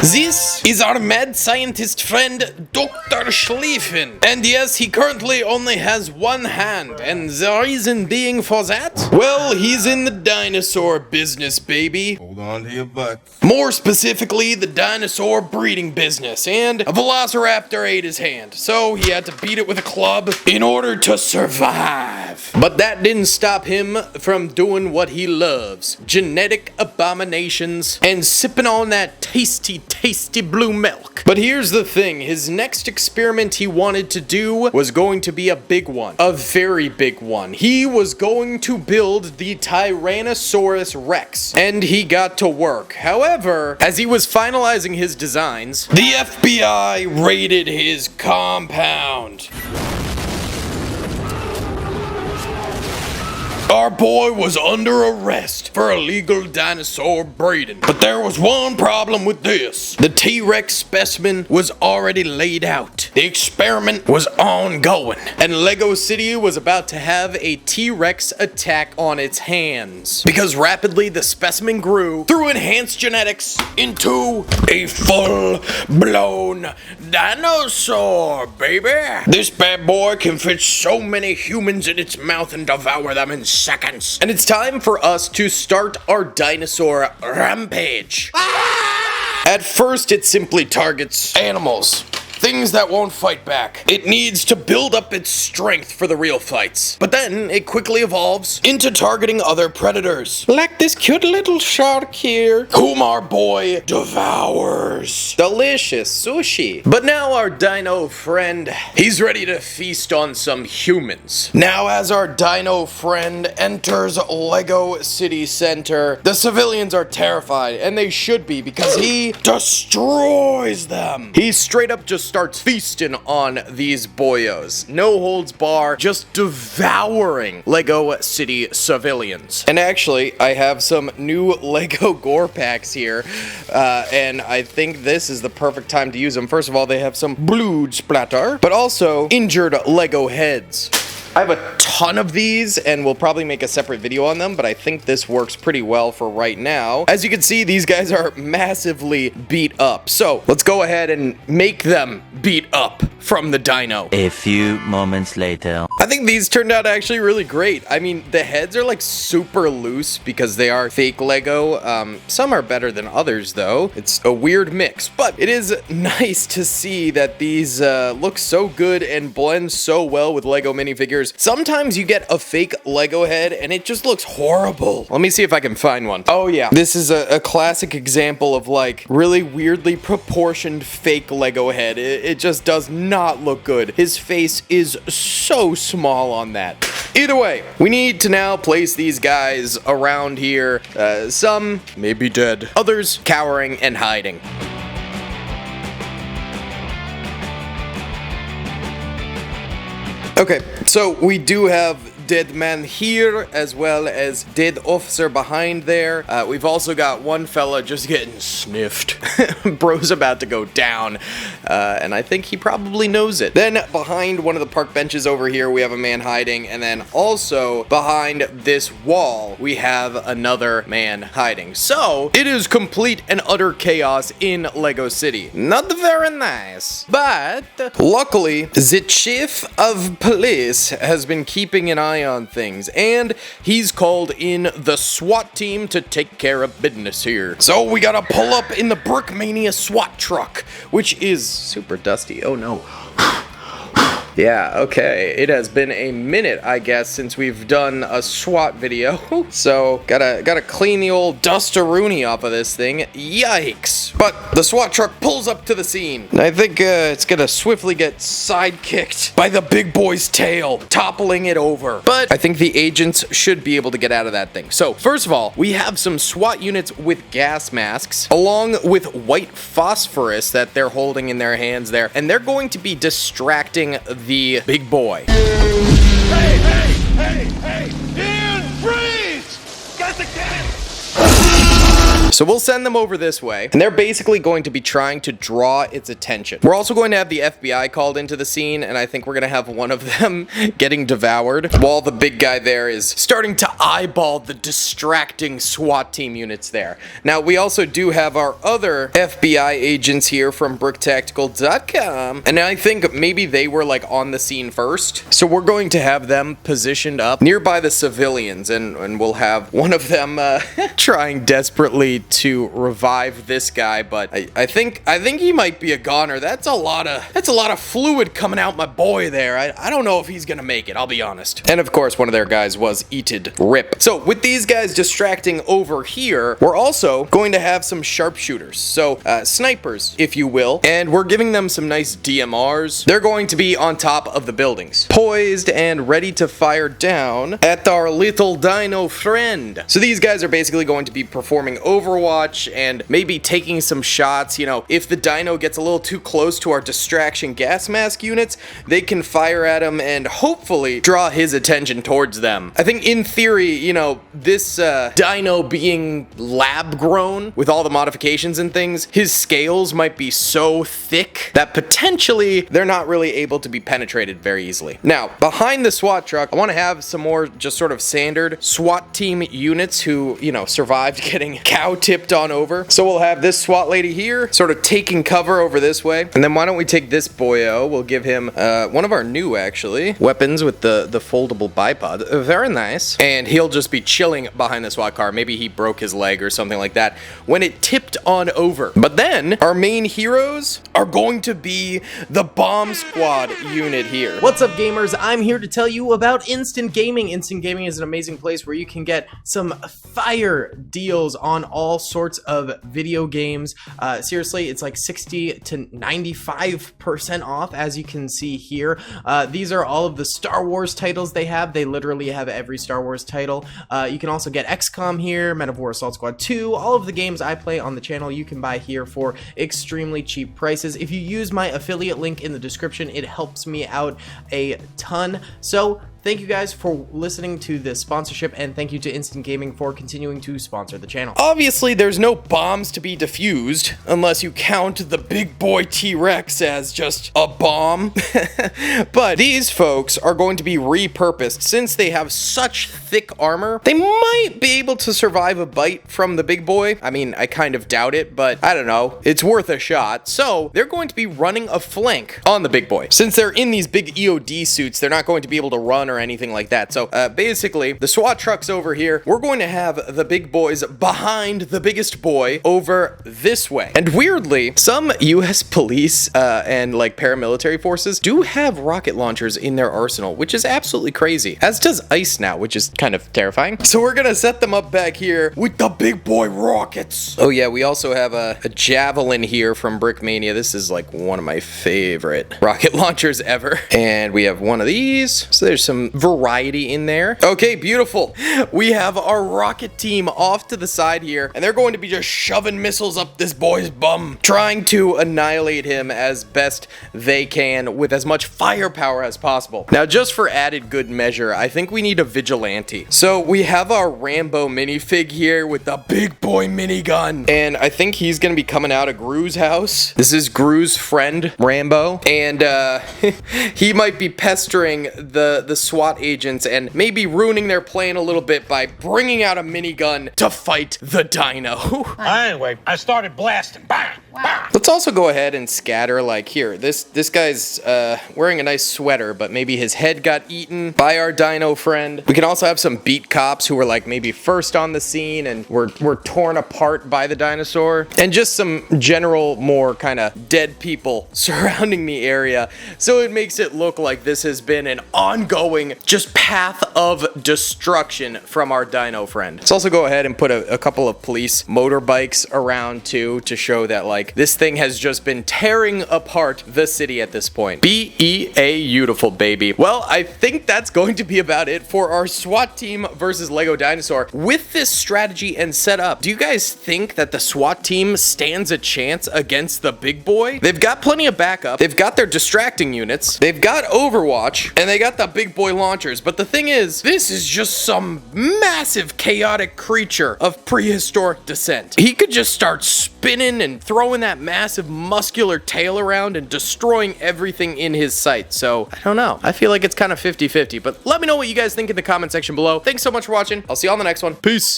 This is our mad scientist friend, Dr. Schlieffen. And yes, he currently only has one hand, and the reason being for that? Well, he's in the dinosaur business, baby. Hold on to your butts. More specifically, the dinosaur breeding business, and a velociraptor ate his hand, so he had to beat it with a club in order to survive. But that didn't stop him from doing what he loves: genetic abominations and sipping on that tasty blue milk. But here's the thing, his next experiment he wanted to do was going to be a big one. A very big one. He was going to build the Tyrannosaurus Rex, and he got to work. However, as he was finalizing his designs, the FBI raided his compound. Our boy was under arrest for illegal dinosaur breeding. But there was one problem with this. The T-Rex specimen was already laid out. The experiment was ongoing, and LEGO City was about to have a T-Rex attack on its hands, because rapidly the specimen grew through enhanced genetics into a full-blown dinosaur, baby. This bad boy can fit so many humans in its mouth and devour them in seconds. And it's time for us to start our dinosaur rampage. At first, it simply targets animals. Things that won't fight back. It needs to build up its strength for the real fights. But then it quickly evolves into targeting other predators, like this cute little shark here, whom our boy devours. Delicious sushi. But now our dino friend, he's ready to feast on some humans. Now as our dino friend enters LEGO City Center, the civilians are terrified, and they should be, because he destroys them. He straight up just starts feasting on these boyos. No holds bar, just devouring LEGO City civilians. And actually, I have some new LEGO Gore packs here, and I think this is the perfect time to use them. First of all, they have some blood splatter, but also injured LEGO heads. I have a ton of these, and we'll probably make a separate video on them, but I think this works pretty well for right now. As you can see, these guys are massively beat up. So let's go ahead and make them beat up from the dino. A few moments later. I think these turned out actually really great. I mean, the heads are like super loose because they are fake Lego. Some are better than others though. It's a weird mix, but it is nice to see that these look so good and blend so well with Lego minifigures. Sometimes you get a fake Lego head and it just looks horrible. Let me see if I can find one. Oh yeah, this is a classic example of like really weirdly proportioned fake Lego head. It just does not look good. His face is so small on that. Either way, we need to now place these guys around here. Some may be dead, others cowering and hiding. Okay, so we do have dead man here, as well as dead officer behind there. We've also got one fella just getting sniffed. Bro's about to go down, and I think he probably knows it. Then behind one of the park benches over here, we have a man hiding, and then also behind this wall, we have another man hiding. So it is complete and utter chaos in LEGO City. Not very nice, but luckily, the chief of police has been keeping an eye on things, and he's called in the SWAT team to take care of business here. So we gotta pull up in the Brickmania SWAT truck, which is super dusty. Oh no. Yeah, okay, it has been a minute, I guess, since we've done a SWAT video. So, gotta clean the old dust-a-rooney off of this thing. Yikes. But the SWAT truck pulls up to the scene. And I think it's gonna swiftly get sidekicked by the big boy's tail, toppling it over. But I think the agents should be able to get out of that thing. So, first of all, we have some SWAT units with gas masks, along with white phosphorus that they're holding in their hands there. And they're going to be distracting the big boy. Hey! Ian, freeze! Get the gas! So we'll send them over this way, and they're basically going to be trying to draw its attention. We're also going to have the FBI called into the scene, and I think we're going to have one of them getting devoured while the big guy there is starting to eyeball the distracting SWAT team units there. Now, we also do have our other FBI agents here from BrickTactical.com, and I think maybe they were like on the scene first. So we're going to have them positioned up nearby the civilians, and we'll have one of them trying desperately to revive this guy, but I think he might be a goner. That's a lot of fluid coming out my boy there. I don't know if he's gonna make it, I'll be honest. And of course, one of their guys was eated. RIP. So with these guys distracting over here, we're also going to have some sharpshooters. So snipers, if you will, and we're giving them some nice DMRs. They're going to be on top of the buildings, poised and ready to fire down at our little dino friend. So these guys are basically going to be performing Overwatch and maybe taking some shots. You know, if the dino gets a little too close to our distraction gas mask units, they can fire at him and hopefully draw his attention towards them. I think in theory, you know, this dino being lab grown with all the modifications and things, his scales might be so thick that potentially they're not really able to be penetrated very easily. Now, behind the SWAT truck, I want to have some more just sort of standard SWAT team units who, you know, survived getting cow tipped on over. So we'll have this SWAT lady here sort of taking cover over this way. And then why don't we take this boyo? We'll give him one of our new, actually, weapons with the foldable bipod. Very nice. And he'll just be chilling behind the SWAT car. Maybe he broke his leg or something like that when it tipped on over. But then our main heroes are going to be the bomb squad unit here. What's up, gamers? I'm here to tell you about Instant Gaming. Instant Gaming is an amazing place where you can get some fire deals on all sorts of video games. Seriously, it's like 60 to 95% off, as you can see here. These are all of the Star Wars titles they have. They literally have every Star Wars title. You can also get XCOM here, Men of War Assault Squad 2, all of the games I play on the channel you can buy here for extremely cheap prices. If you use my affiliate link in the description, it helps me out a ton. So thank you guys for listening to this sponsorship, and thank you to Instant Gaming for continuing to sponsor the channel. Obviously, there's no bombs to be defused unless you count the big boy T-Rex as just a bomb. But these folks are going to be repurposed. Since they have such thick armor, they might be able to survive a bite from the big boy. I mean, I kind of doubt it, but I don't know. It's worth a shot. So they're going to be running a flank on the big boy. Since they're in these big EOD suits, they're not going to be able to run or anything like that. So basically, the SWAT truck's over here. We're going to have the big boys behind the biggest boy over this way. And weirdly, some US police and like paramilitary forces do have rocket launchers in their arsenal, which is absolutely crazy. As does ICE now, which is kind of terrifying. So we're gonna set them up back here with the big boy rockets. Oh yeah, we also have a javelin here from Brickmania. This is like one of my favorite rocket launchers ever. And we have one of these. So there's some variety in there. Okay, beautiful. We have our rocket team off to the side here, and they're going to be just shoving missiles up this boy's bum, trying to annihilate him as best they can with as much firepower as possible. Now, just for added good measure, I think we need a vigilante. So we have our Rambo minifig here with the big boy minigun, and I think he's gonna be coming out of Gru's house. This is Gru's friend, Rambo, and he might be pestering the SWAT agents and maybe ruining their plan a little bit by bringing out a minigun to fight the dino. Anyway, I started blasting. Bang! Bang! Let's also go ahead and scatter, like, here. This guy's wearing a nice sweater, but maybe his head got eaten by our dino friend. We can also have some beat cops who were like maybe first on the scene and were torn apart by the dinosaur. And just some general more kind of dead people surrounding the area. So it makes it look like this has been an ongoing just path of destruction from our dino friend. Let's also go ahead and put a couple of police motorbikes around too to show that like this thing has just been tearing apart the city at this point. Beautiful, baby. Well, I think that's going to be about it for our SWAT team versus LEGO Dinosaur. With this strategy and setup, do you guys think that the SWAT team stands a chance against the big boy? They've got plenty of backup. They've got their distracting units. They've got Overwatch, and they got the big boy toy launchers, but the thing is, this is just some massive chaotic creature of prehistoric descent. He could just start spinning and throwing that massive muscular tail around and destroying everything in his sight. So, I don't know. I feel like it's kind of 50-50, but let me know what you guys think in the comment section below. Thanks so much for watching. I'll see you on the next one. Peace.